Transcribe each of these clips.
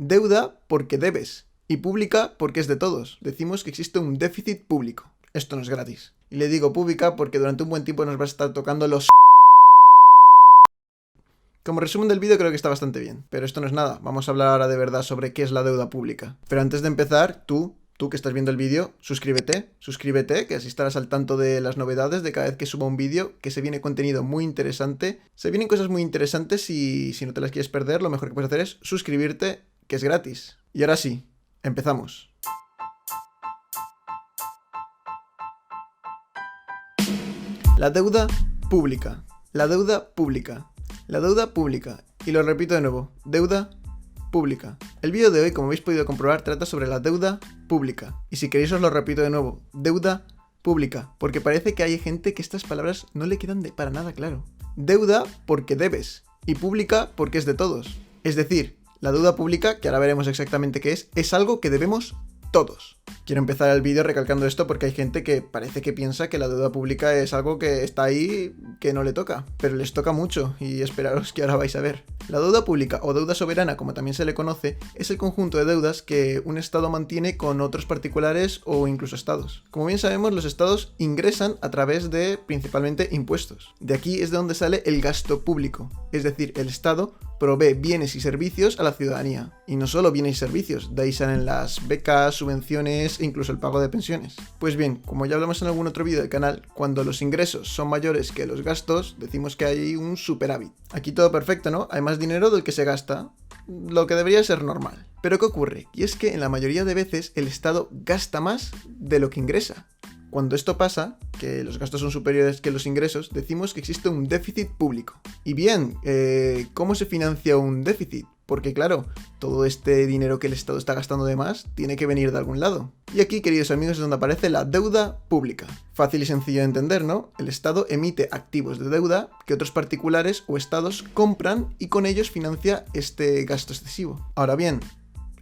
Deuda porque debes. Y pública porque es de todos. Decimos que existe un déficit público. Esto no es gratis. Y le digo pública porque durante un buen tiempo nos va a estar tocando los... Como resumen del vídeo creo que está bastante bien. Pero esto no es nada. Vamos a hablar ahora de verdad sobre qué es la deuda pública. Pero antes de empezar, tú que estás viendo el vídeo, suscríbete, que así estarás al tanto de las novedades de cada vez que suba un vídeo, que se viene contenido muy interesante. Se vienen cosas muy interesantes y si no te las quieres perder, lo mejor que puedes hacer es suscribirte, que es gratis. Y ahora sí, empezamos. La deuda pública. La deuda pública. La deuda pública. Y lo repito de nuevo, deuda pública. El vídeo de hoy, como habéis podido comprobar, trata sobre la deuda pública. Y si queréis os lo repito de nuevo, deuda pública, porque parece que hay gente que estas palabras no le quedan para nada claro. Deuda porque debes, y pública porque es de todos. Es decir, la deuda pública, que ahora veremos exactamente qué es algo que debemos todos. Quiero empezar el vídeo recalcando esto porque hay gente que parece que piensa que la deuda pública es algo que está ahí, que no le toca, pero les toca mucho y esperaros que ahora vais a ver. La deuda pública o deuda soberana, como también se le conoce, es el conjunto de deudas que un estado mantiene con otros particulares o incluso estados. Como bien sabemos, los estados ingresan a través de principalmente impuestos. De aquí es de donde sale el gasto público, es decir, el estado provee bienes y servicios a la ciudadanía. Y no solo bienes y servicios, de ahí salen las becas, subvenciones e incluso el pago de pensiones. Pues bien, como ya hablamos en algún otro vídeo del canal, cuando los ingresos son mayores que los gastos, decimos que hay un superávit. Aquí todo perfecto, ¿no? Hay más dinero del que se gasta, lo que debería ser normal. Pero ¿qué ocurre? Y es que en la mayoría de veces el Estado gasta más de lo que ingresa. Cuando esto pasa, que los gastos son superiores que los ingresos, decimos que existe un déficit público. Y bien, ¿cómo se financia un déficit? Porque claro, todo este dinero que el Estado está gastando de más tiene que venir de algún lado. Y aquí, queridos amigos, es donde aparece la deuda pública. Fácil y sencillo de entender, ¿no? El Estado emite activos de deuda que otros particulares o estados compran y con ellos financia este gasto excesivo. Ahora bien,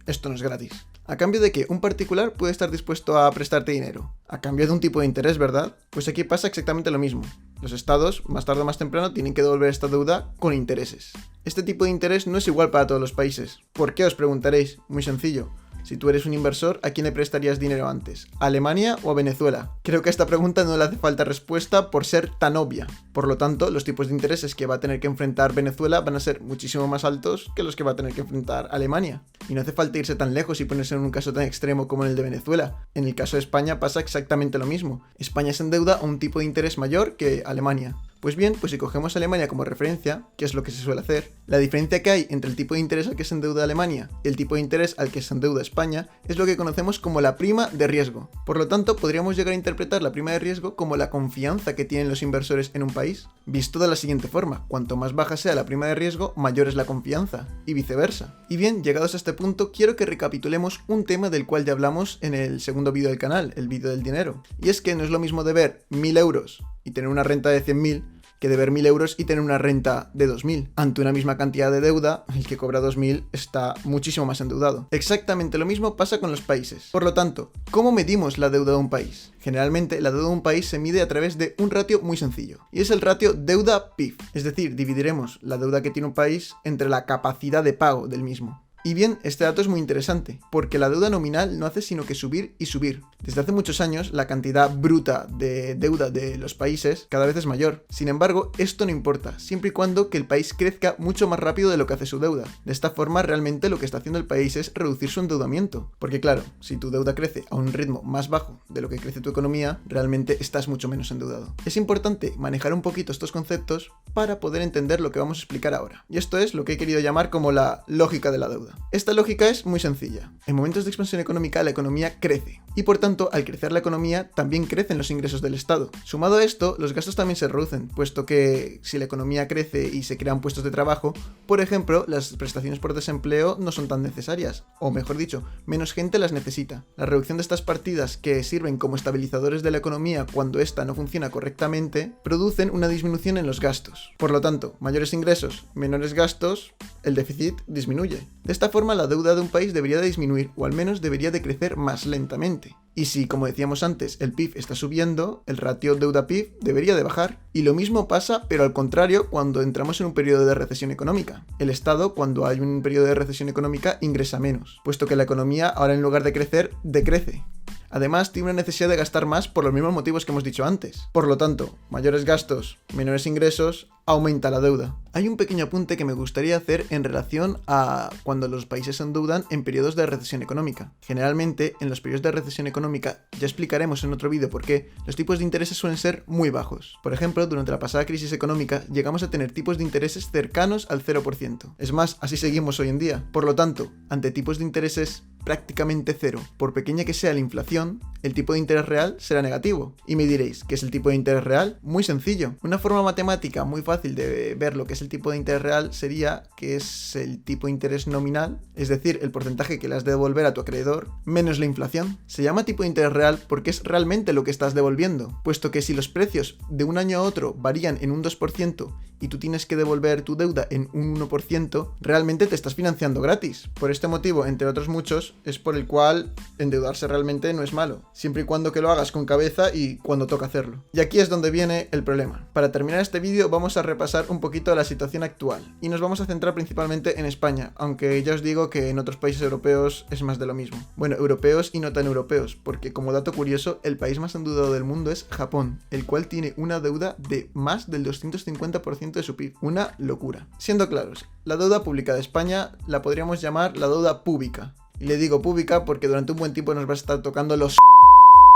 esto no es gratis. ¿A cambio de qué? Un particular puede estar dispuesto a prestarte dinero. A cambio de un tipo de interés, ¿verdad? Pues aquí pasa exactamente lo mismo. Los estados, más tarde o más temprano, tienen que devolver esta deuda con intereses. Este tipo de interés no es igual para todos los países. ¿Por qué? Os preguntaréis. Muy sencillo. Si tú eres un inversor, ¿a quién le prestarías dinero antes? ¿A Alemania o a Venezuela? Creo que a esta pregunta no le hace falta respuesta por ser tan obvia. Por lo tanto, los tipos de intereses que va a tener que enfrentar Venezuela van a ser muchísimo más altos que los que va a tener que enfrentar Alemania. Y no hace falta irse tan lejos y ponerse en un caso tan extremo como en el de Venezuela. En el caso de España pasa exactamente lo mismo. España se endeuda a un tipo de interés mayor que Alemania. Pues bien, pues si cogemos a Alemania como referencia, que es lo que se suele hacer, la diferencia que hay entre el tipo de interés al que se endeuda Alemania y el tipo de interés al que se endeuda España es lo que conocemos como la prima de riesgo. Por lo tanto, podríamos llegar a interpretar la prima de riesgo como la confianza que tienen los inversores en un país. Visto de la siguiente forma, cuanto más baja sea la prima de riesgo, mayor es la confianza, y viceversa. Y bien, llegados a este punto, quiero que recapitulemos un tema del cual ya hablamos en el segundo vídeo del canal, el vídeo del dinero. Y es que no es lo mismo deber 1.000 euros y tener una renta de 100.000 que deber 1.000 euros y tener una renta de 2.000. Ante una misma cantidad de deuda, el que cobra 2.000 está muchísimo más endeudado. Exactamente lo mismo pasa con los países. Por lo tanto, ¿cómo medimos la deuda de un país? Generalmente, la deuda de un país se mide a través de un ratio muy sencillo, y es el ratio deuda-PIB. Es decir, dividiremos la deuda que tiene un país entre la capacidad de pago del mismo. Y bien, este dato es muy interesante, porque la deuda nominal no hace sino que subir y subir. Desde hace muchos años, la cantidad bruta de deuda de los países cada vez es mayor. Sin embargo, esto no importa, siempre y cuando que el país crezca mucho más rápido de lo que hace su deuda. De esta forma, realmente lo que está haciendo el país es reducir su endeudamiento. Porque claro, si tu deuda crece a un ritmo más bajo de lo que crece tu economía, realmente estás mucho menos endeudado. Es importante manejar un poquito estos conceptos para poder entender lo que vamos a explicar ahora. Y esto es lo que he querido llamar como la lógica de la deuda. Esta lógica es muy sencilla. En momentos de expansión económica, la economía crece. Y por tanto, al crecer la economía, también crecen los ingresos del Estado. Sumado a esto, los gastos también se reducen, puesto que si la economía crece y se crean puestos de trabajo, por ejemplo, las prestaciones por desempleo no son tan necesarias. O mejor dicho, menos gente las necesita. La reducción de estas partidas que sirven como estabilizadores de la economía cuando ésta no funciona correctamente, producen una disminución en los gastos. Por lo tanto, mayores ingresos, menores gastos, el déficit disminuye. De esta forma la deuda de un país debería de disminuir, o al menos debería de crecer más lentamente. Y si, como decíamos antes, el PIB está subiendo, el ratio deuda-PIB debería de bajar. Y lo mismo pasa, pero al contrario, cuando entramos en un periodo de recesión económica. El Estado, cuando hay un periodo de recesión económica, ingresa menos, puesto que la economía ahora en lugar de crecer, decrece. Además, tiene una necesidad de gastar más por los mismos motivos que hemos dicho antes. Por lo tanto, mayores gastos, menores ingresos, aumenta la deuda. Hay un pequeño apunte que me gustaría hacer en relación a cuando los países se endeudan en periodos de recesión económica. Generalmente, en los periodos de recesión económica, ya explicaremos en otro vídeo por qué, los tipos de intereses suelen ser muy bajos. Por ejemplo, durante la pasada crisis económica, llegamos a tener tipos de intereses cercanos al 0%. Es más, así seguimos hoy en día. Por lo tanto, ante tipos de intereses prácticamente cero, por pequeña que sea la inflación, el tipo de interés real será negativo. Y me diréis, ¿qué es el tipo de interés real? Muy sencillo. Una forma matemática muy fácil de ver lo que es el tipo de interés real sería que es el tipo de interés nominal, es decir, el porcentaje que le has de devolver a tu acreedor, menos la inflación. Se llama tipo de interés real porque es realmente lo que estás devolviendo, puesto que si los precios de un año a otro varían en un 2% y tú tienes que devolver tu deuda en un 1%, realmente te estás financiando gratis. Por este motivo, entre otros muchos, es por el cual endeudarse realmente no es malo, siempre y cuando que lo hagas con cabeza y cuando toca hacerlo. Y aquí es donde viene el problema. Para terminar este vídeo vamos a repasar un poquito la situación actual y nos vamos a centrar principalmente en España, aunque ya os digo que en otros países europeos es más de lo mismo. Bueno, europeos y no tan europeos, porque como dato curioso, el país más endeudado del mundo es Japón, el cual tiene una deuda de más del 250% de su PIB. Una locura. Siendo claros, la deuda pública de España la podríamos llamar la deuda pública. Y le digo pública porque durante un buen tiempo nos va a estar tocando los...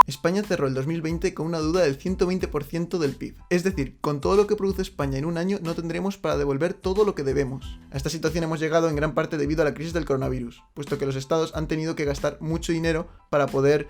España cerró el 2020 con una deuda del 120% del PIB. Es decir, con todo lo que produce España en un año no tendremos para devolver todo lo que debemos. A esta situación hemos llegado en gran parte debido a la crisis del coronavirus, puesto que los estados han tenido que gastar mucho dinero para poder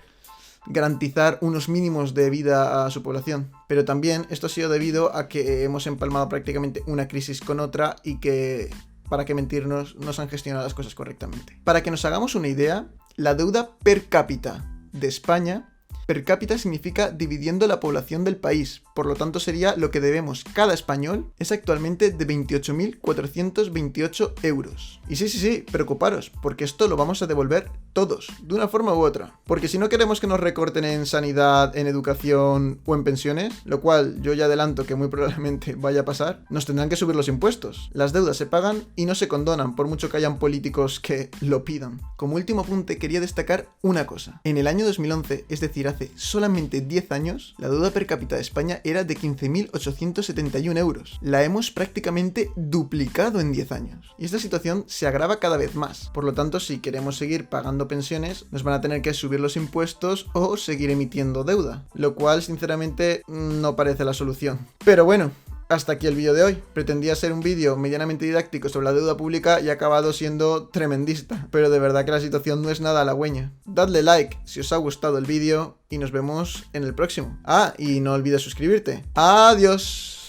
garantizar unos mínimos de vida a su población. Pero también esto ha sido debido a que hemos empalmado prácticamente una crisis con otra y que, para qué mentirnos, no se han gestionado las cosas correctamente. Para que nos hagamos una idea, la deuda per cápita de España, per cápita significa dividiendo la población del país, por lo tanto sería lo que debemos cada español, es actualmente de 28.428 euros. Y sí, preocuparos, porque esto lo vamos a devolver todos, de una forma u otra. Porque si no queremos que nos recorten en sanidad, en educación o en pensiones, lo cual yo ya adelanto que muy probablemente vaya a pasar, nos tendrán que subir los impuestos. Las deudas se pagan y no se condonan, por mucho que hayan políticos que lo pidan. Como último apunte quería destacar una cosa. En el año 2011, es decir, hace solamente 10 años, la deuda per cápita de España era de 15.871 euros. La hemos prácticamente duplicado en 10 años. Y esta situación se agrava cada vez más. Por lo tanto, si queremos seguir pagando pensiones, nos van a tener que subir los impuestos o seguir emitiendo deuda. Lo cual, sinceramente, no parece la solución. Pero bueno, hasta aquí el vídeo de hoy. Pretendía ser un vídeo medianamente didáctico sobre la deuda pública y ha acabado siendo tremendista. Pero de verdad que la situación no es nada halagüeña. Dadle like si os ha gustado el vídeo y nos vemos en el próximo. Ah, y no olvides suscribirte. ¡Adiós!